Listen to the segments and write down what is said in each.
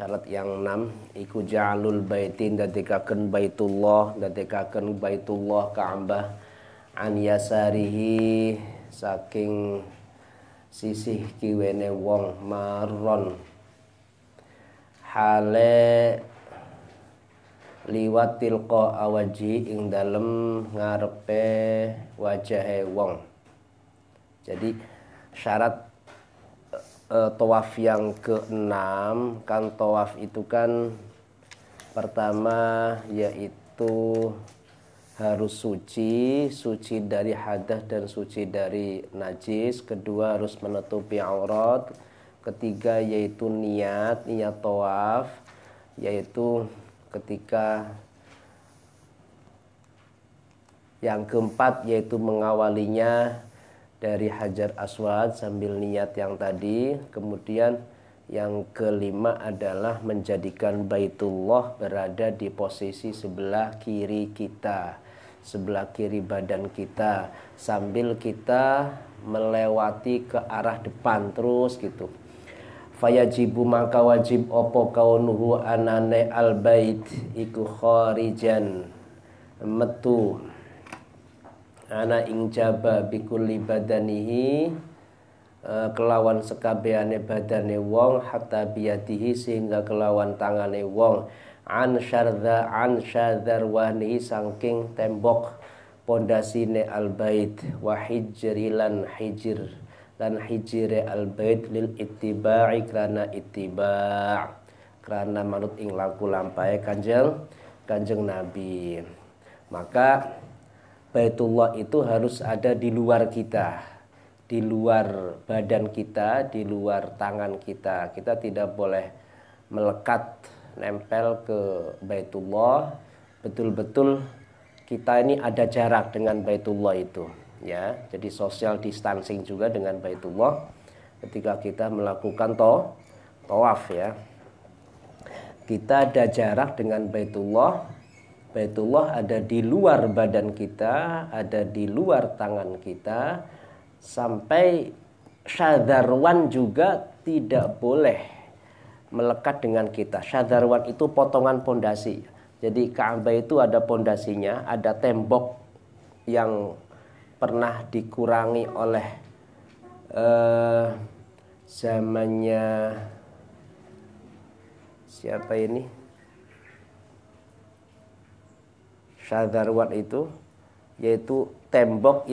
Syarat yang 6 iku ja'alul baitin dadekaken baitullah Ka'bah an yasarihi saking sisih kiwene wong marron hale liwat tilqa awaji ing dalem ngarepe wajahe wong. Jadi syarat tawaf yang ke-6 kan, tawaf itu kan pertama yaitu harus suci dari hadas dan suci dari najis. Kedua harus menutupi aurat. Ketiga yaitu niat tawaf, yaitu ketika yang keempat yaitu mengawalinya dari Hajar Aswad sambil niat yang tadi. Kemudian yang kelima adalah menjadikan Baitullah berada di posisi sebelah kiri kita, sebelah kiri badan kita, sambil kita melewati ke arah depan terus gitu. Fayajibu maka wajib opo kaunuhu anane al-bait iku kharijan metu ana ing jaba bikulli badanihi kelawan sekabehane badane wong hatta biyadihi sehingga kelawan tangane wong an syadzarwani saking tembok pondasine albait wa hijrilan hijr lan hijire albait lil ittiba'i karena ittiba' karena manut ing laku lampahe kanjeng Nabi. Maka Baitullah itu harus ada di luar kita, di luar badan kita, di luar tangan kita. Kita tidak boleh melekat, nempel ke Baitullah. Betul-betul kita ini ada jarak dengan Baitullah itu, ya. Jadi social distancing juga dengan Baitullah ketika kita melakukan tawaf, ya. Kita ada jarak dengan Baitullah. Baitullah ada di luar badan kita, ada di luar tangan kita, sampai syadzarwan juga tidak boleh melekat dengan kita. Syadzarwan itu potongan pondasi. Jadi Ka'bah itu ada pondasinya, ada tembok yang pernah dikurangi oleh zamannya siapa ini? Syadzarwan itu yaitu tembok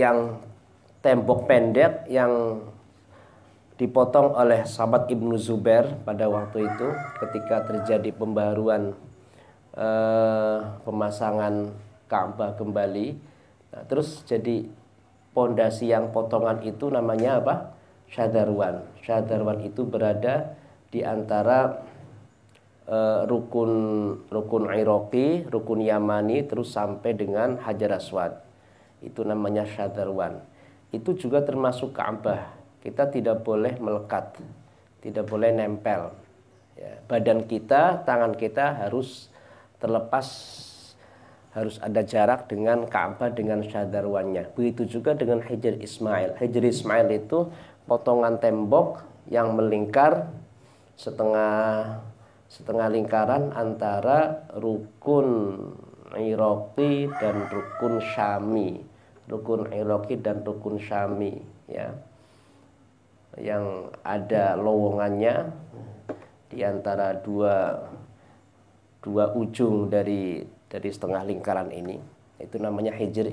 pendek yang dipotong oleh sahabat Ibnu Zubair pada waktu itu ketika terjadi pembaharuan pemasangan Ka'bah kembali. Nah, terus jadi pondasi yang potongan itu namanya apa? Syadzarwan. Syadzarwan itu berada di antara rukun Iraqi, rukun Yamani, terus sampai dengan Hajar Aswad. Itu namanya Syadzarwan. Itu juga termasuk Ka'bah. Kita tidak boleh melekat, tidak boleh nempel. Ya, badan kita, tangan kita harus terlepas, harus ada jarak dengan Ka'bah, dengan Syadzarwannya. Begitu juga dengan Hajar Ismail. Hajar Ismail itu potongan tembok yang melingkar setengah lingkaran antara rukun Iraqi dan rukun Syami. Rukun Iraqi dan rukun Syami, ya. Yang ada lowongannya di antara dua ujung dari setengah lingkaran ini. Itu namanya Hajar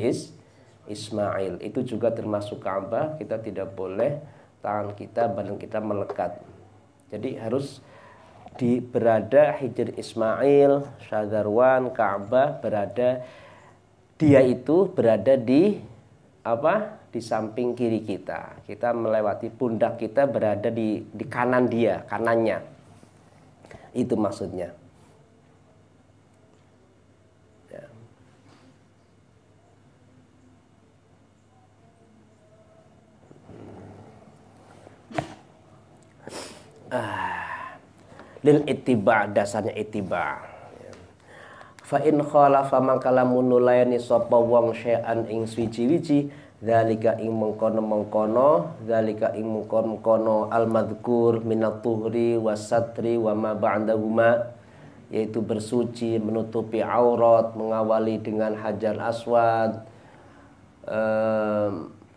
Ismail. Itu juga termasuk Ka'bah. Kita tidak boleh tangan kita, badan kita melekat. Jadi harus berada Hajar Ismail, Syadzarwan, Ka'bah dia itu berada di di samping kiri kita. Kita melewati pundak kita berada di kanan dia, kanannya. Itu maksudnya. Ya. Lil ittiba, dasarnya ittiba. Fa in khalafa mangkala munulayani sapa wong syai'an ing swiji-wiji Dzalika ing mengkono-mengkono, dzalika ing mengkono-mengkono al-madzkur minat tuhri wasatri wa ma ba'dahuma, yaitu bersuci, menutupi aurat, mengawali dengan hajar aswad,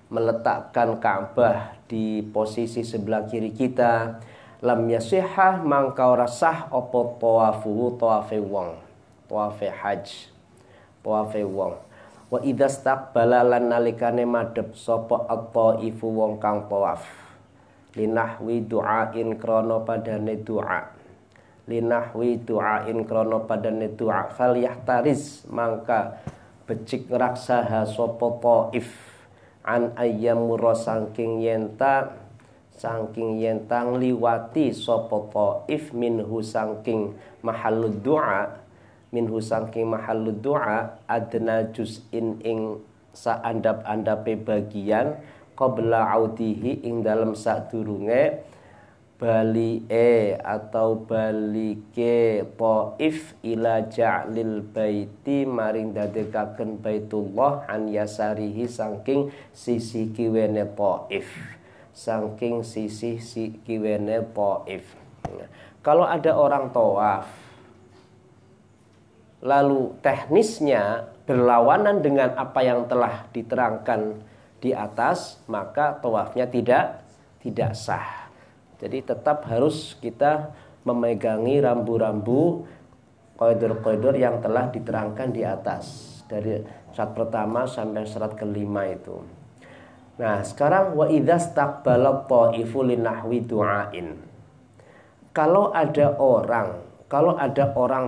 meletakkan Ka'bah di posisi sebelah kiri kita. Lam yasihah mangka ora sah apa tawafu tawafe wong, tawafe haj, tawafe wong. Wa idza staqbala lan nalikane madhep sapa at-taifu wong kang tawaf, linahwi du'ain krana padane du'a, linahwi du'ain krana padane du'a, fal yahtariz mangka becik raksaha sapa taif an ayyamura saking yentang liwati sapa taif minhu saking mahallud du'a, minhu saking mahallud du'a adna juz'in ing saandap-andape bagian qabla audihi ing dalem sadurunge atau balike taif ila ja'lil baiti maring dadekaken Baitullah an yasarihi saking sisi kiwene taif, saking sisi kiwene taif. Kalau ada orang tawaf lalu teknisnya berlawanan dengan apa yang telah diterangkan di atas, maka tawafnya tidak sah. Jadi tetap harus kita memegangi rambu-rambu koridor-koridor yang telah diterangkan di atas dari syarat pertama sampai syarat kelima itu. Nah, sekarang wa idza staqbala thaifu linahwi du'ain. Kalau ada orang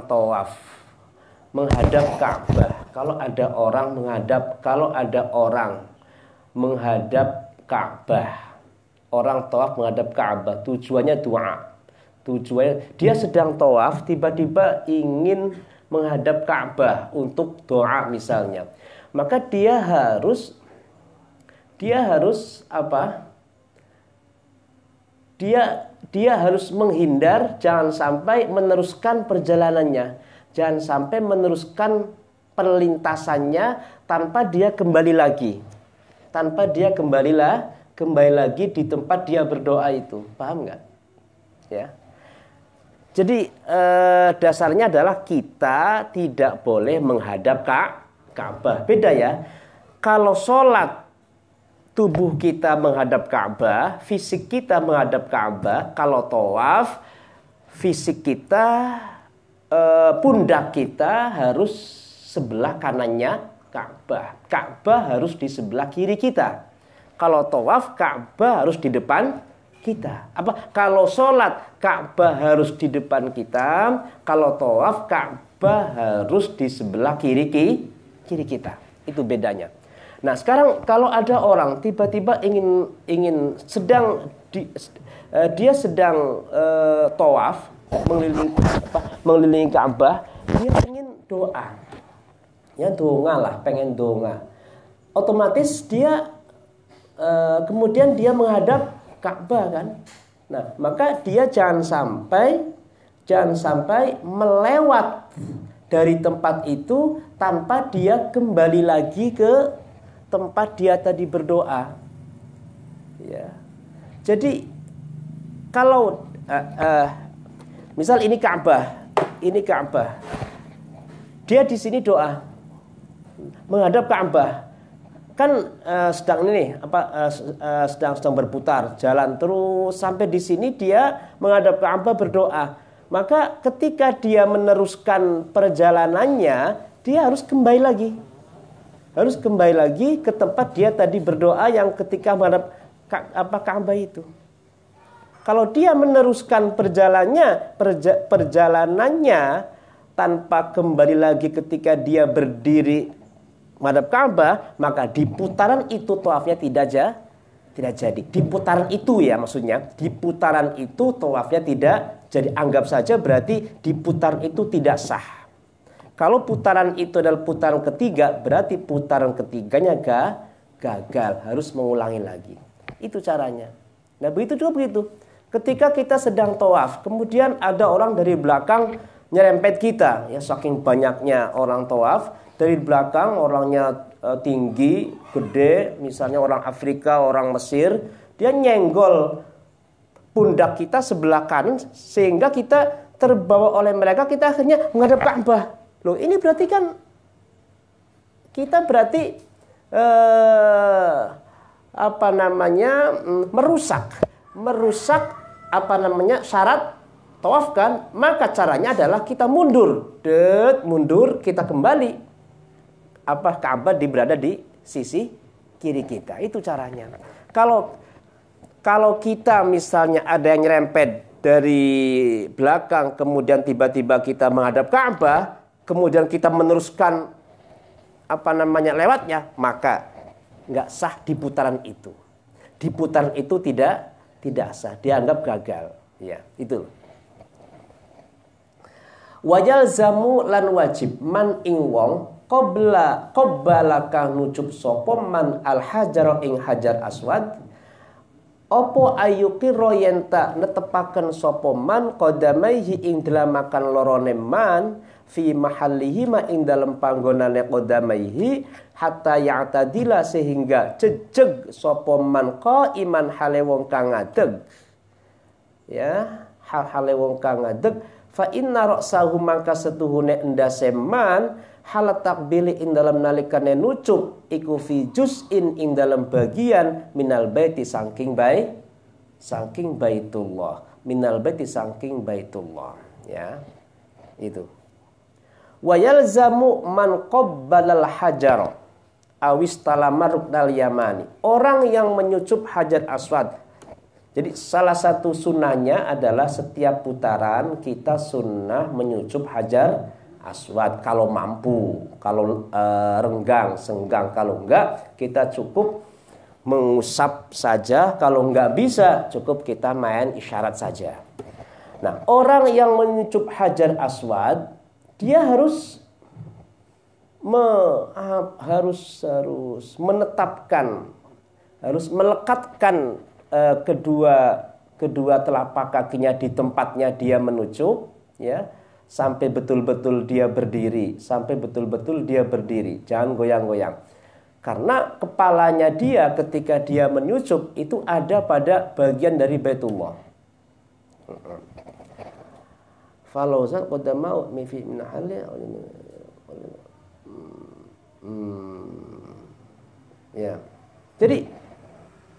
tawaf menghadap Ka'bah, kalau ada orang menghadap Ka'bah, orang tawaf menghadap Ka'bah, tujuannya doa. Tujuannya dia sedang tawaf, tiba-tiba ingin menghadap Ka'bah untuk doa misalnya. Maka dia harus apa? Dia harus menghindar, jangan sampai meneruskan perjalanannya, jangan sampai meneruskan perlintasannya tanpa dia kembali lagi. Kembali lagi di tempat dia berdoa itu. Paham nggak? Ya. Jadi dasarnya adalah kita tidak boleh menghadap Ka'bah. Beda ya. Kalau sholat tubuh kita menghadap Ka'bah, fisik kita menghadap Ka'bah. Kalau tawaf, fisik kita, pundak kita harus sebelah kanannya Ka'bah. Ka'bah harus di sebelah kiri kita. Kalau tawaf, Ka'bah harus di depan kita. Kalau sholat, Ka'bah harus di depan kita. Kalau tawaf, Ka'bah harus di sebelah kiri kita. Itu bedanya. Nah, sekarang kalau ada orang tiba-tiba ingin dia sedang tawaf mengelilingi Ka'bah, dia ingin doa. Ya pengen doa. Otomatis dia kemudian dia menghadap Ka'bah kan. Nah, maka dia jangan sampai melewat dari tempat itu tanpa dia kembali lagi ke tempat dia tadi berdoa. Ya. Jadi kalau misal ini Ka'bah. Dia di sini doa menghadap Ka'bah. Kan sedang berputar, jalan terus sampai di sini dia menghadap Ka'bah berdoa. Maka ketika dia meneruskan perjalanannya, dia harus kembali lagi ke tempat dia tadi berdoa yang ketika menghadap Ka'bah itu. Kalau dia meneruskan perjalanannya tanpa kembali lagi ketika dia berdiri menghadap Ka'bah, maka di putaran itu tawafnya tidak jadi. Di putaran itu ya maksudnya, di putaran itu tawafnya tidak jadi. Anggap saja berarti di putaran itu tidak sah. Kalau putaran itu adalah putaran ketiga, berarti putaran ketiganya gagal, harus mengulangi lagi. Itu caranya. Nah, begitu juga begitu. Ketika kita sedang tawaf, kemudian ada orang dari belakang nyerempet kita, ya saking banyaknya orang tawaf. Dari belakang orangnya tinggi, gede, misalnya orang Afrika, orang Mesir, dia nyenggol pundak kita sebelah kanan sehingga kita terbawa oleh mereka, kita akhirnya menghadap Ka'bah. Loh, ini berarti kan kita berarti merusak syarat tawaf kan? Maka caranya adalah kita mundur, kita kembali. Ka'bah berada di sisi kiri kita. Itu caranya. Kalau kita misalnya ada yang nyerempet dari belakang, kemudian tiba-tiba kita menghadap Ka'bah, kemudian kita meneruskan lewatnya, maka nggak sah di putaran itu. Di putaran itu tidak sah, dianggap gagal. Ya, itu. Wajal zamu lan wajib man ing wong qabbalaka nucub sapa man al hajar ing hajar aswad opo ayuqira yen ta netepaken sapa man qadamaihi ing delamakan lorone man fi mahallihi ma ing dalem panggonane qadamaihi hatta ya'tadila sehingga jejeg sapa man qaiman hale wong kang ngadeg. Ya, hale wong kang ngadeg fa inna ra'sahu mangka setuhune endase man halat takbili ing dalam nalikane nucuk iku fi juz'in ing dalam bagian minal baiti saking baitullah, minal baiti saking baitullah, ya. Itu. Wa yalzamu man qabbalal hajar awis talama ruknal yamani. Orang yang menyucup hajar aswad. Jadi salah satu sunnahnya adalah setiap putaran kita sunnah menyucup hajar aswad kalau mampu, kalau senggang, kalau enggak kita cukup mengusap saja, kalau enggak bisa cukup kita main isyarat saja. Nah, orang yang menyucup hajar aswad dia harus menetapkan, harus melekatkan kedua telapak kakinya di tempatnya dia menucuk, ya, sampai betul-betul dia berdiri, jangan goyang-goyang. Karena kepalanya dia ketika dia menyucuk itu ada pada bagian dari Baitullah. Falawzan qadamau fi min halli ya. Jadi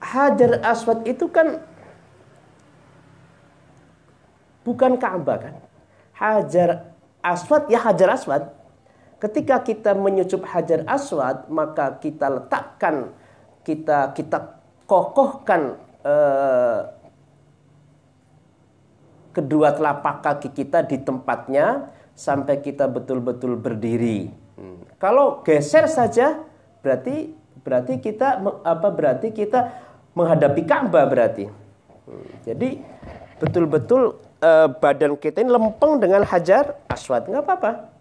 Hajar Aswad itu kan bukan Ka'bah kan? Hajar Aswad ya Hajar Aswad. Ketika kita menyucup Hajar Aswad, maka kita letakkan, kita kokohkan kedua telapak kaki kita di tempatnya sampai kita betul-betul berdiri. Kalau geser saja berarti kita menghadapi Ka'bah berarti. Jadi betul-betul badan kita ini lempeng dengan Hajar Aswad, nggak apa-apa.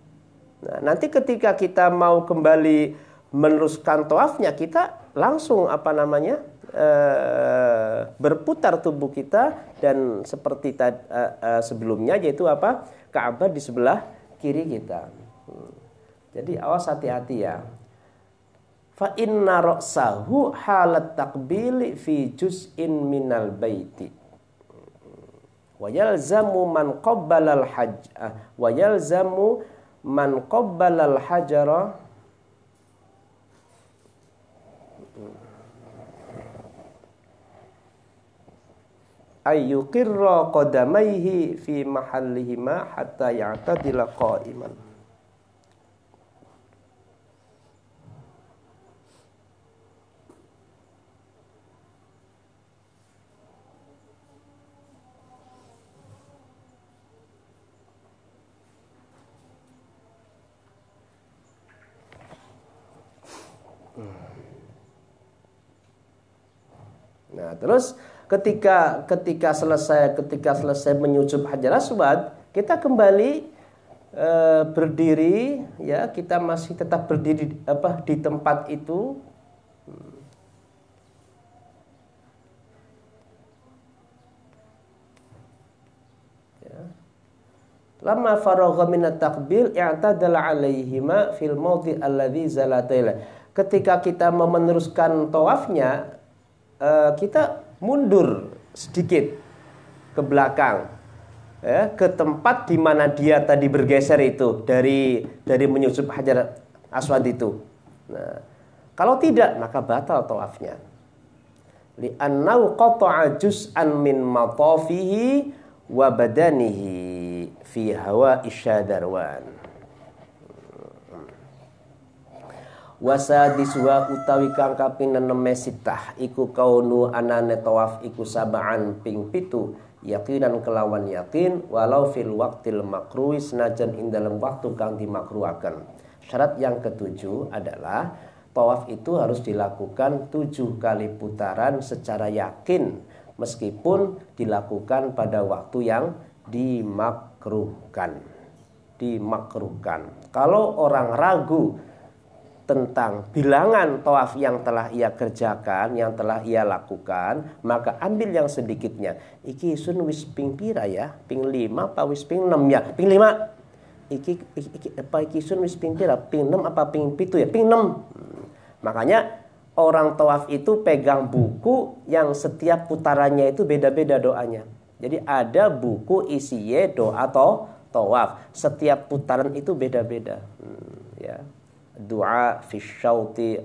Nah, nanti ketika kita mau kembali meneruskan tawafnya, kita langsung berputar tubuh kita dan seperti sebelumnya, yaitu Ka'bah di sebelah kiri kita. Jadi awas, hati-hati ya. Fa inna ra'sahu halat takbili fi juz'in minal baiti. Wa yalzamu man qabbalal hajara ayyuqirra qadamaihi fi mahallihima hatta ya'tadila qa'iman. Nah, terus ketika selesai menyucup Hajar Aswad, kita kembali berdiri, ya, kita masih tetap berdiri di tempat itu. Ya. Lamma faragha min at-taqbil i'tadala 'alaihima fil mawdi' alladhi zalataila. ketika kita mau meneruskan tawafnya, kita mundur sedikit ke belakang, ke tempat di mana dia tadi bergeser itu dari menyusup Hajar Aswad itu. Nah, kalau tidak maka batal tawafnya. Li'annahu qata'a juz'an min matafihi wa badanihi fi hawa isyadarwan. Wasadis wa utawi kang kaping 6 sitah iku kaunu anane tawaf iku sab'an ping 7 yakinan kelawan yakin walau fil waqtil makruh senajan ing dalam waktu kang dimakruhaken. Syarat yang ketujuh adalah tawaf itu harus dilakukan 7 kali putaran secara yakin meskipun dilakukan pada waktu yang dimakruhkan. Kalau orang ragu tentang bilangan tawaf yang telah ia kerjakan, yang telah ia lakukan, maka ambil yang sedikitnya. Iki sun wis ping pira ya? Ping 5 apa wis ping 6 ya? Ping 5. Iki sun wis ping pira? Ping 6 apa ping 7 ya? Ping 6. Makanya orang tawaf itu pegang buku yang setiap putarannya itu beda-beda doanya. Jadi ada buku isinya doa atau tawaf. Setiap putaran itu beda-beda. Ya. Doa fi syauti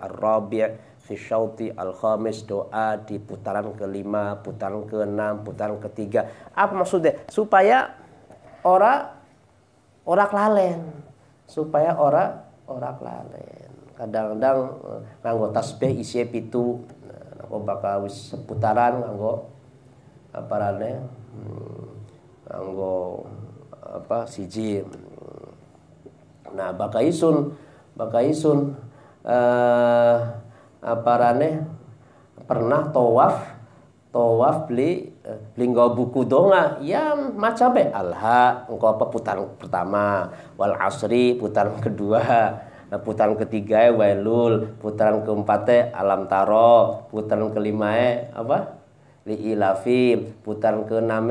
ar-rabi' fi syauti al-khamis, doa di putaran ke-5, putaran ke-6, putaran ke-3. Apa maksudnya? Supaya ora kelalen. Kadang-kadang nganggo tasbih isi pitu, nganggo bakal wis seputaran nganggo aparane nganggo siji. Nah, bakaisun aparane pernah tawaf beli nggo buku donga ya macam alha engko apa putaran pertama, wal asri putaran kedua, putaran ketiga wailul, putaran keempat alam taro, putaran kelima apa li ilafi, putaran keenam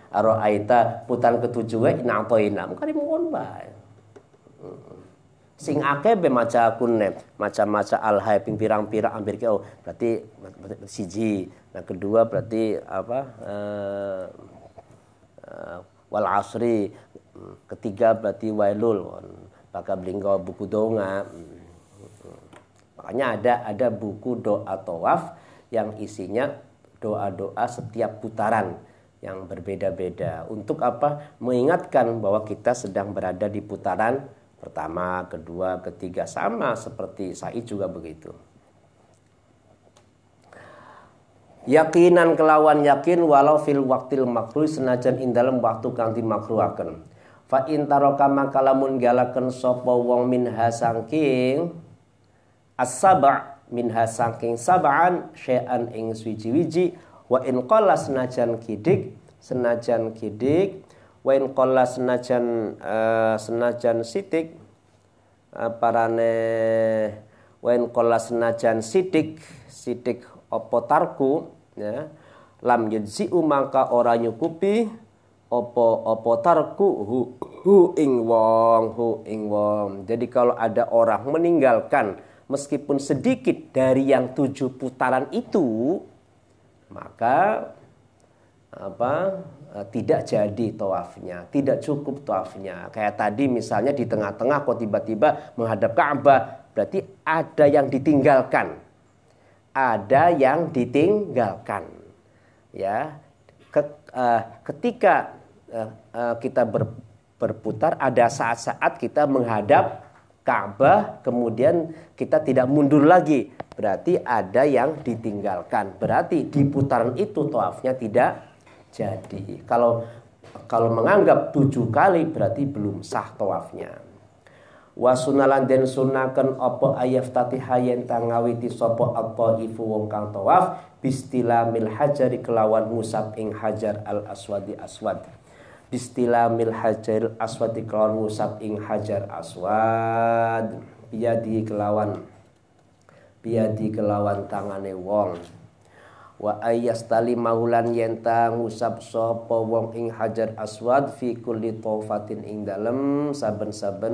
Aro'aita, putaran ke-7 ina atoina. Mukari mohon bae. Sing akeh be maca kunne, maca-maca alhai ping pirang-pirang hampir ke berarti siji. Nah, kedua berarti wal asri. Ketiga berarti wailul. Bakal blinggo buku donga. Makanya ada buku doa tawaf yang isinya doa-doa setiap putaran yang berbeda-beda. Untuk apa? Mengingatkan bahwa kita sedang berada di putaran pertama, kedua, ketiga, sama seperti sa'i juga begitu. Yakinan kelawan yakin walau fil waqtil makruh senajan ing dalem waktu kang dimakruhaken. Fa in taraka makalamun galaken sapa wong minha saking as-sab' minha saking sab'an syai'an ing suci-wiji wa in qalla senajan kidik wa in qalla senajan sitik parane wa in qalla senajan sitik apa tarku ya lam yujzi'u maka ora nyukupi apa tarku hu ing wong. Jadi kalau ada orang meninggalkan meskipun sedikit dari yang 7 putaran itu, maka tidak jadi tawafnya, tidak cukup tawafnya. Kayak tadi misalnya di tengah-tengah kok tiba-tiba menghadap Ka'bah, berarti ada yang ditinggalkan. Ya, ketika kita berputar, ada saat-saat kita menghadap Ka'bah, kemudian kita tidak mundur lagi. Berarti ada yang ditinggalkan. Berarti di putaran itu tawafnya tidak jadi. Kalau menganggap 7 kali berarti belum sah tawafnya. Wa sunalan den sunaken apa ayaftatiha yen tangawiti sapa at-thaifu wong kang tawaf bistilamil hajari kelawan ngusap ing hajar al aswadi aswad. Bistilamil hajar aswadi kelawan ngusap ing hajar aswad. Biadi kelawan tangane wong. Wa ayyastali maulan yenta ngusap sapa wong ing hajar aswad fi kulli tawfatin ing dalem saben-saben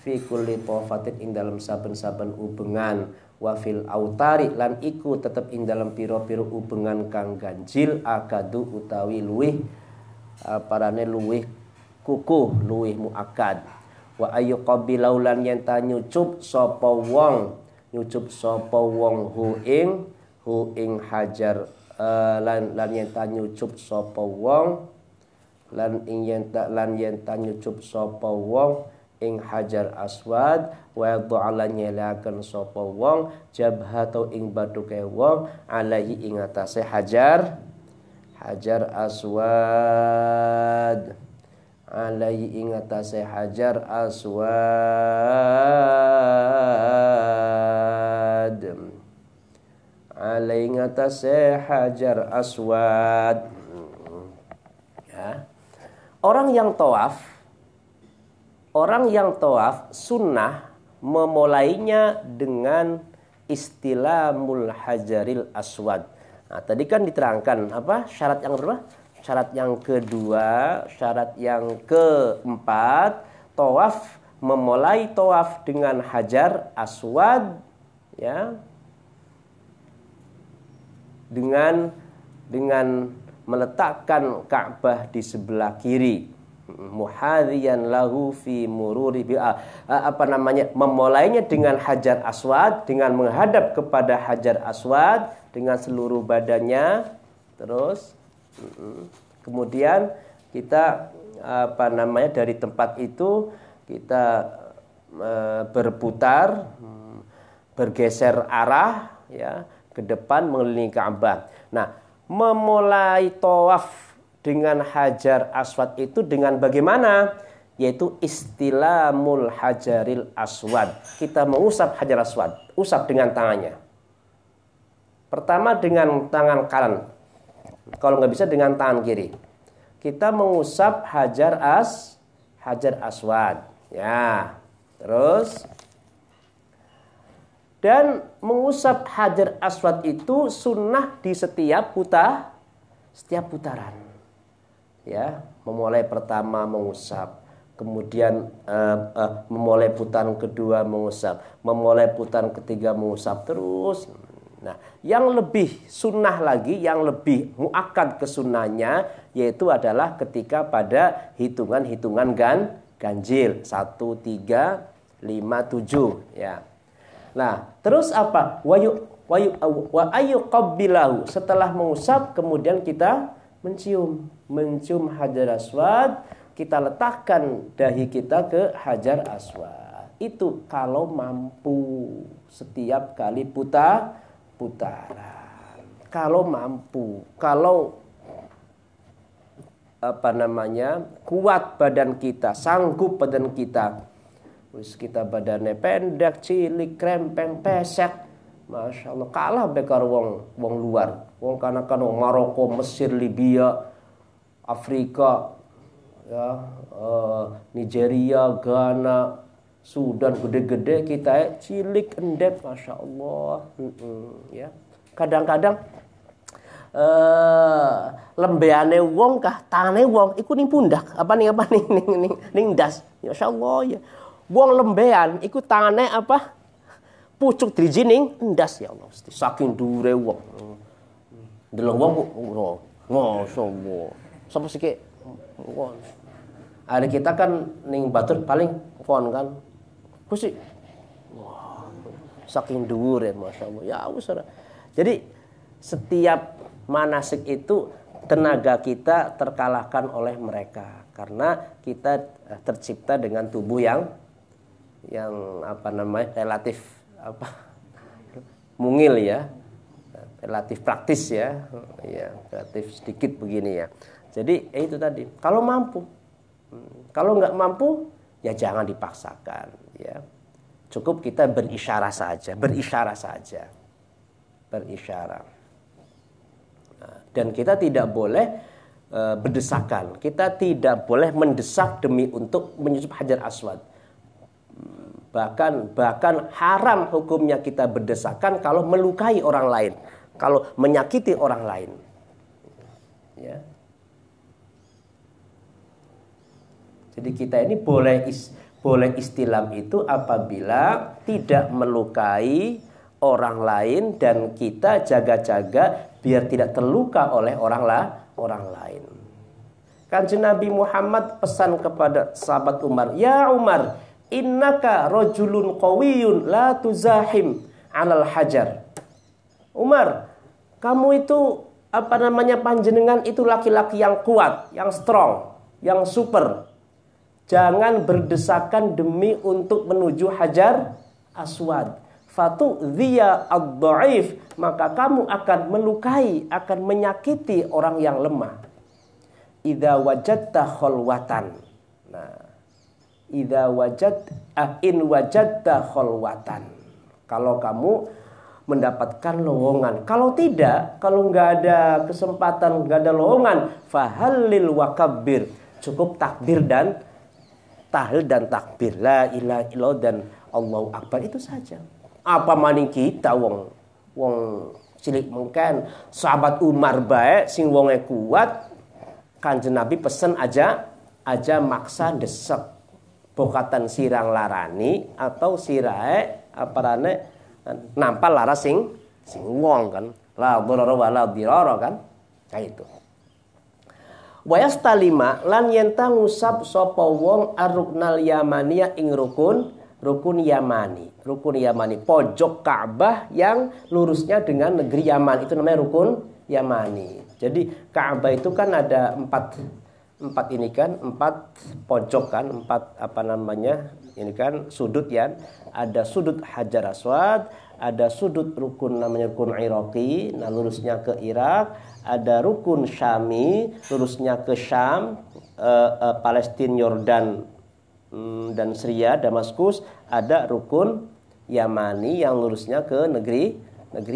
fi kulli tawfatin ing dalem saben-saben ubengan wa fil autari lan iku tetep ing dalem pira-pira ubengan kang ganjil akadu utawi luwih parane luwih kukuh luwih muakkad wa ayu qabilau lan yenta nyucup sapa wong hu ing hajar lan yenta nyucup sapa wong lan yenta nyucup sapa wong ing hajar aswad wa dha'ala nyelaken sapa wong jabhatu ing bathuke wong alaihi ing atase hajar aswad alaihi ing atase hajar aswad alaihi ngatasé hajar aswad. Ya. Orang yang tawaf sunnah memulainya dengan istilamul hajaril aswad. Nah, tadi kan diterangkan apa syarat yang berapa? Syarat yang kedua, syarat yang keempat, tawaf memulai tawaf dengan hajar aswad, ya. Dengan meletakkan Ka'bah di sebelah kiri, muhadhiyan lahu fi mururi memulainya dengan hajar aswad, dengan menghadap kepada hajar aswad dengan seluruh badannya. Terus kemudian kita dari tempat itu kita berputar, bergeser arah, ya, ke depan mengelilingi Ka'bah. Nah, memulai tawaf dengan hajar aswad itu dengan bagaimana? Yaitu istilamul hajaril aswad. Kita mengusap hajar aswad, usap dengan tangannya. Pertama dengan tangan kanan. Kalau nggak bisa dengan tangan kiri. Kita mengusap hajar aswad. Ya. Terus dan mengusap hajar aswad itu sunnah di setiap putaran. Ya, memulai pertama mengusap, kemudian memulai putaran kedua mengusap, memulai putaran ketiga mengusap terus. Nah, yang lebih sunnah lagi, yang lebih muakkad kesunnahnya yaitu adalah ketika pada hitungan-hitungan ganjil 1, 3, 5, 7, ya. Nah, terus apa? Wa ayu qabbilahu. Setelah mengusap, kemudian kita mencium hajar aswad, kita letakkan dahi kita ke hajar aswad. Itu kalau mampu setiap kali putaran. Kalau mampu, kalau kuat badan kita, sanggup badan kita. Wis kita badannya pendek, cilik, krempeng, pesek, masya Allah, kalah bekar wong luar, wong kanakan wong Maroko, Mesir, Libya, Afrika, ya, Nigeria, Ghana, Sudan, gede-gede, kita cilik, endek, masya Allah, ya. Kadang-kadang lembeane wong kah, tangane wong, iku ning pundak, ning das, masya Allah, ya. Wong lembean iku tangane pucuk driji ning endas, ya Allah, saking dure wong. Delok wong masyaallah. Sampai sik ada kita kan ning batur paling fon kan. Kusi. Wah, saking dhuwure masyaallah. Ya wis ora. Jadi setiap manasik itu tenaga kita terkalahkan oleh mereka karena kita tercipta dengan tubuh yang relatif mungil, ya, relatif praktis, ya, relatif sedikit begini, ya. Jadi itu tadi, kalau mampu, kalau nggak mampu ya jangan dipaksakan, ya, cukup kita berisyarah saja. Nah, dan kita tidak boleh berdesakan, kita tidak boleh mendesak demi untuk menyusup hajar aswad. Bahkan haram hukumnya kita berdesakan kalau melukai orang lain. kalau menyakiti orang lain. Ya. Jadi kita ini boleh istilam itu apabila tidak melukai orang lain dan kita jaga-jaga biar tidak terluka oleh orang lain. Kanjeng Nabi Muhammad pesan kepada sahabat Umar, "Ya Umar, innaka rajulun qawiyyun la tuzahim 'alal hajar." Umar, kamu itu panjenengan itu laki-laki yang kuat, yang strong, yang super. Jangan berdesakan demi untuk menuju Hajar Aswad. Fatu dhiya ad-dha'if, maka kamu akan melukai, akan menyakiti orang yang lemah. Idza wajadta khalwatan. Nah, in wajadta khalwatan. Kalau kamu mendapatkan lowongan. Kalau tidak, kalau nggak ada kesempatan, nggak ada lowongan, fahallil wakabbir. Cukup takbir dan tahlil dan takbir, la ilaha illallah dan Allahu akbar, itu saja. Apa maning kita wong cilik mengken sahabat Umar bae sing wonge kuat, Kanjeng Nabi pesen aja maksa desek bokatan sirang larani atau sirae aparane nampal lara sing wong kan, la dharara wala dirara kan, kayak itu. Wayastalima lan yenta ngusap sapa wong arruknal yamaniya ing rukun Yamani. Rukun Yamani, pojok Ka'bah yang lurusnya dengan negeri Yaman, itu namanya rukun Yamani. Jadi Ka'bah itu kan ada empat pojok kan, ini kan sudut ya. Ada sudut Hajar Aswad, ada sudut rukun namanya rukun Iraqi, nah lurusnya ke Irak. Ada rukun Syami, lurusnya ke Syam, Palestina, Yordan, dan Syria, Damaskus. Ada rukun Yamani yang lurusnya ke negeri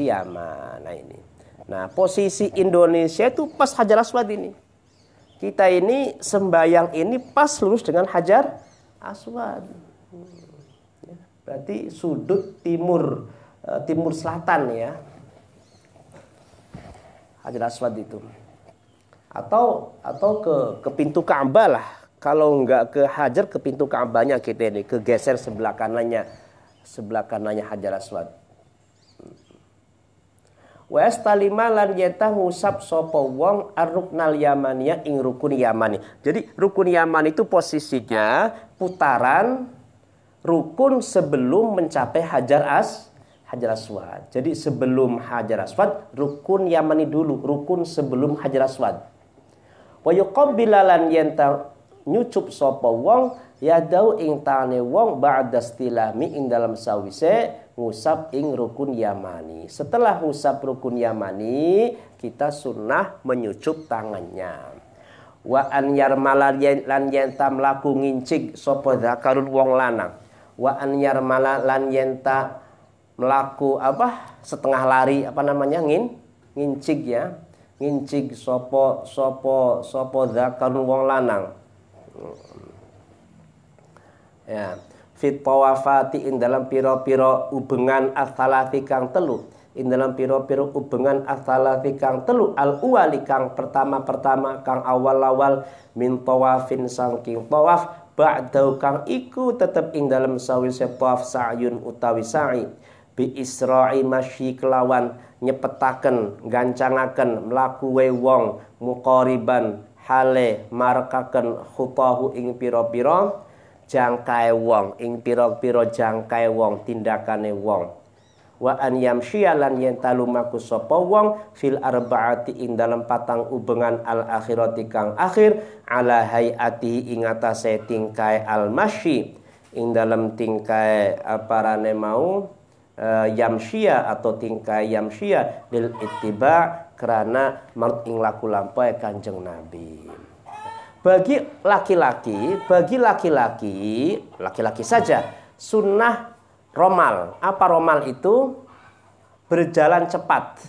Yaman. Nah ini. Nah, posisi Indonesia itu pas Hajar Aswad ini. Kita ini sembayang ini pas lurus dengan Hajar Aswad. Berarti sudut timur selatan ya. Hajar Aswad itu. Atau ke pintu Ka'bah lah. Kalau enggak ke Hajar, ke pintu Ka'bahnya kita ini, kegeser sebelah kanannya Hajar Aswad. Wa astalima lan yata ngusap sapa wong ar-ruknal yamaniyah ing rukun Yamani. Jadi rukun Yaman itu posisinya putaran rukun sebelum mencapai Hajar Aswad. Jadi sebelum Hajar Aswad, rukun Yamani dulu, rukun sebelum Hajar Aswad. Wa yuqabbilalan yenta nyucup sapa wong yadau ing tane wong ba'da istilami ing dalam sawise ngusap ing rukun Yamani. Setelah ngusap rukun Yamani, kita sunnah menyucup tangannya. Wa an yarmala lan yenta mlaku ngincig sapa zakarun wong lanang. Wa an yarmala lan yenta melaku setengah lari ngincig ya, ngincig sopo zakarun wong lanang ya, fit tawafati ing dalam piro-piro ubengan as-salati kang telu, ing dalam piro-piro ubengan as-salati kang telu, al-uwali kang pertama-pertama kang awal-awal min tawafin saking tawaf, ba'dau kang iku tetep ing dalam sawise tawaf sa'yun utawi sa'i bi isra'i masyi kelawan nyepetaken gancangaken mlakuwe wong muqariban hale marakaken khutahu ing pira-pira jangkae wong, ing pira-pira jangkae wong, tindakane wong. Wa an yamshiya lan yen talumaku sapa wong fil arbaati ing dalam patang ubengan al akhirati kang akhir ala hayati ing atase tingkae al masyi ing dalam tingkae aparane mau yamshiya atau tingkae yamshiya lil ittiba karena manut ing laku lampahe Kanjeng Nabi. Bagi laki-laki saja sunnah romal. Apa romal itu? Berjalan cepat.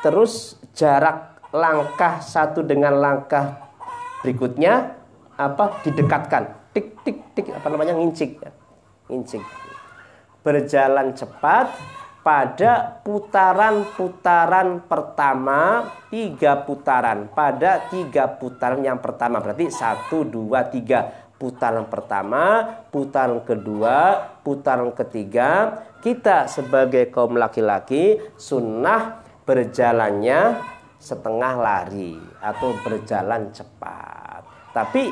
Terus jarak langkah satu dengan langkah berikutnya didekatkan. Tik tik tik ngincig. Berjalan cepat, pada putaran-putaran pertama 3 putaran. Pada 3 putaran yang pertama, berarti 1, 2, 3. Putaran pertama, putaran kedua, putaran ketiga, kita sebagai kaum laki-laki sunnah berjalannya setengah lari atau berjalan cepat. Tapi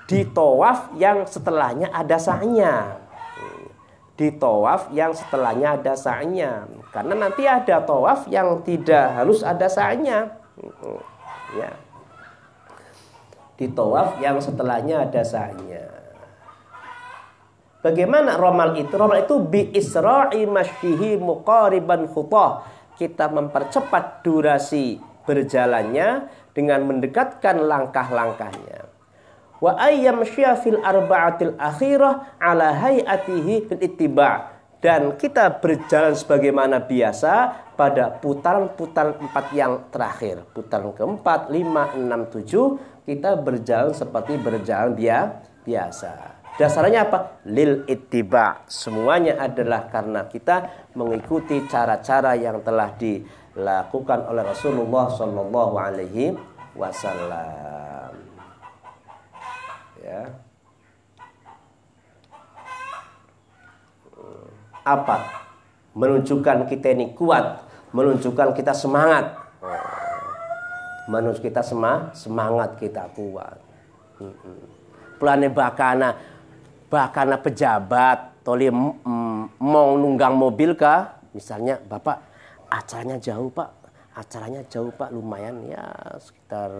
di tawaf yang setelahnya ada sa'nya. Di tawaf yang setelahnya ada sa'nya. Karena nanti ada tawaf yang tidak harus ada sa'nya. Ya. Di tawaf yang setelahnya ada sa'nya. Bagaimana romal itu? Romal itu bi isra'i masyihi muqariban khutah. Kita mempercepat durasi berjalannya dengan mendekatkan langkah-langkahnya. Wa ayyamsya fil arba'atil akhirah ala hayatihi bil ittiba'. Dan kita berjalan sebagaimana biasa pada putaran-putaran 4 yang terakhir. Putaran keempat, 5, 6, 7 kita berjalan seperti berjalan biasa. Dasarnya apa? Lil ittiba'. Semuanya adalah karena kita mengikuti cara-cara yang telah dilakukan oleh Rasulullah sallallahu alaihi wasallam. Ya. Apa? Menunjukkan kita ini kuat, menunjukkan kita semangat. Menunjukkan kita semangat kita kuat. Pelane bakana pejabat toli mau nunggang mobil kah? Misalnya, Bapak, acaranya jauh, Pak. Acaranya jauh, Pak, lumayan ya sekitar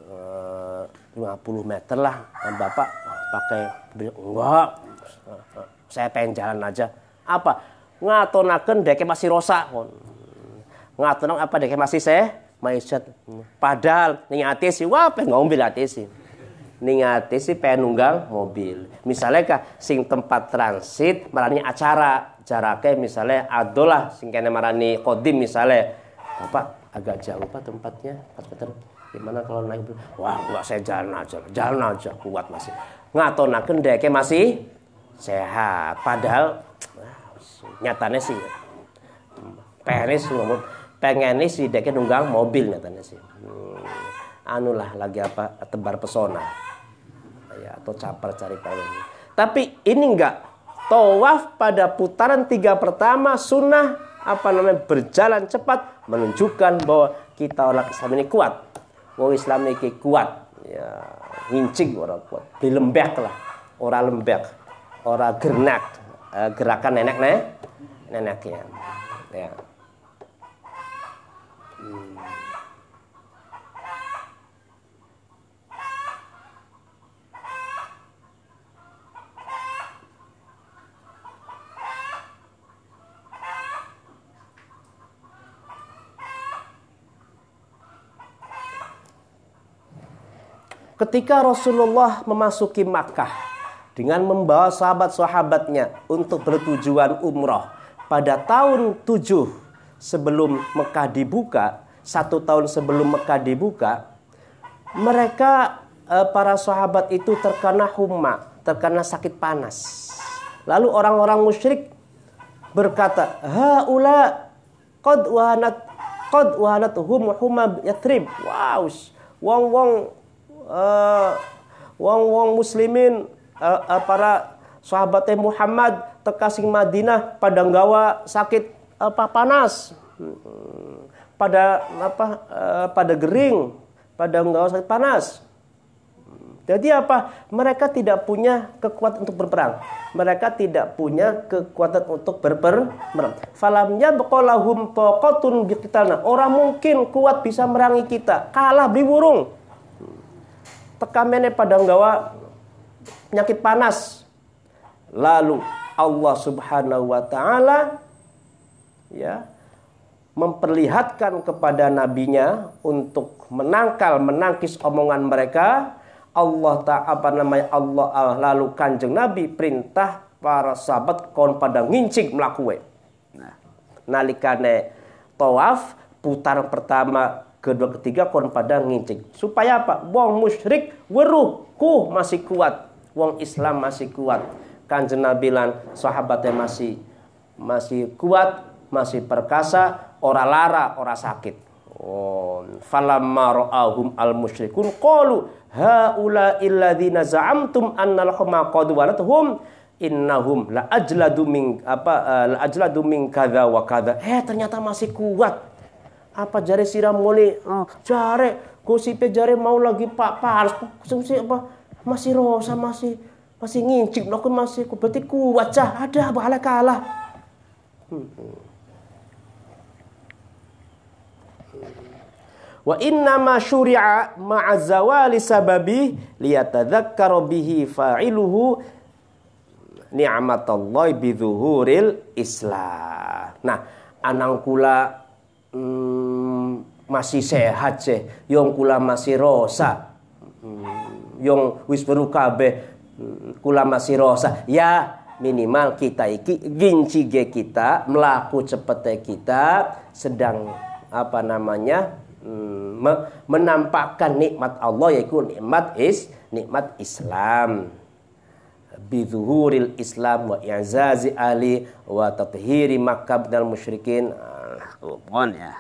50 meter lah. Bapak pakai enggak, saya pengen jalan aja. Apa? Ngatonaken deke masih rosak. Ngatonak apa deke masih maiset. Padahal ning ati sih wah pengen ngombil ati sih. Ning ati sih pengen nunggang mobil. Misalnya kah sing tempat transit marani acara, jaraknya misalnya adolah sing kene marani kodim misalnya. Bapak agak jauh Pak tempatnya, 4 meter. Gimana kalau naik? Wah, enggak, saya jalan aja, kuat masih. Ngatonaken deke masih sehat. Padahal nyatanya sih pengen sih deke nunggang mobil nyatanya sih. Anulah lagi apa tebar pesona. Ya, atau caper cari pengen. Tapi ini enggak. Tawaf pada putaran 3 pertama sunnah berjalan cepat menunjukkan bahwa kita orang Islam ini kuat. Wong Islam iki kuat, ya ngincing orang kuat, dilembek lah, orang lembek, orang gernak, gerakan neneknya, ya. Ketika Rasulullah memasuki Makkah dengan membawa sahabat-sahabatnya untuk bertujuan umroh pada tahun 7 sebelum Mekah dibuka, 1 tahun sebelum Mekah dibuka, mereka para sahabat itu terkena humma, terkena sakit panas. Lalu orang-orang musyrik berkata, haula qad wahanat humma Yatrib. Wow, wong muslimin para sahabatnya Muhammad tekasing Madinah pada nggawa sakit panas, pada gering, pada nggawa sakit panas. Jadi apa? Mereka tidak punya kekuatan untuk berperang. Mereka tidak punya kekuatan untuk berperang. Falamnya beqolahum taqatun biqitalna. Orang mungkin kuat bisa merangi kita, kalah beli burung. Tekamene pada nggawa penyakit panas. Lalu Allah Subhanahu wa taala ya memperlihatkan kepada nabinya untuk menangkis omongan mereka. Allah lalu Kanjeng Nabi perintah para sahabat kon pada ngincing melakukan. Nah, nalikane tawaf putaran pertama, kedua, ketiga kon pada ngincing. Supaya apa? Wong musyrik weruh masih kuat, wong Islam masih kuat. Kanjeng Nabi lan sahabatnya masih masih kuat, masih perkasa, ora lara, ora sakit. Oh, falamma ra'ahum al-musyrikun qalu haula illadzina za'amtum annal huma qad walathum innahum la ajladu min kadza wa kadza. Ternyata masih kuat. Apa jare siram mole jare gosipe jare mau lagi pak harus apa masih rosa masih ngincip lakon masih berarti kuat cah ada bala kalah. Wa inna ma syuri'a ma'a zawali sababi liyatadzakkara bihi fa'iluhu ni'matallahi bidzuhuril Islam. Nah, anang kula masih sehat sih, yang kula masih rosa, yang wis beru kabeh kula masih rosa. Ya minimal kita iki ginci ge kita melaku cepete kita sedang apa namanya menampakkan nikmat Allah yaitu nikmat Islam bizuhuril Islam wa i'zazi ali wa tathhiri Makkah minal musyrikin. Ya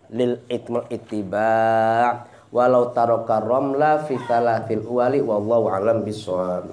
lil ittiba' walau taraka ramla fi thalathil wali wallahu alam bisawab.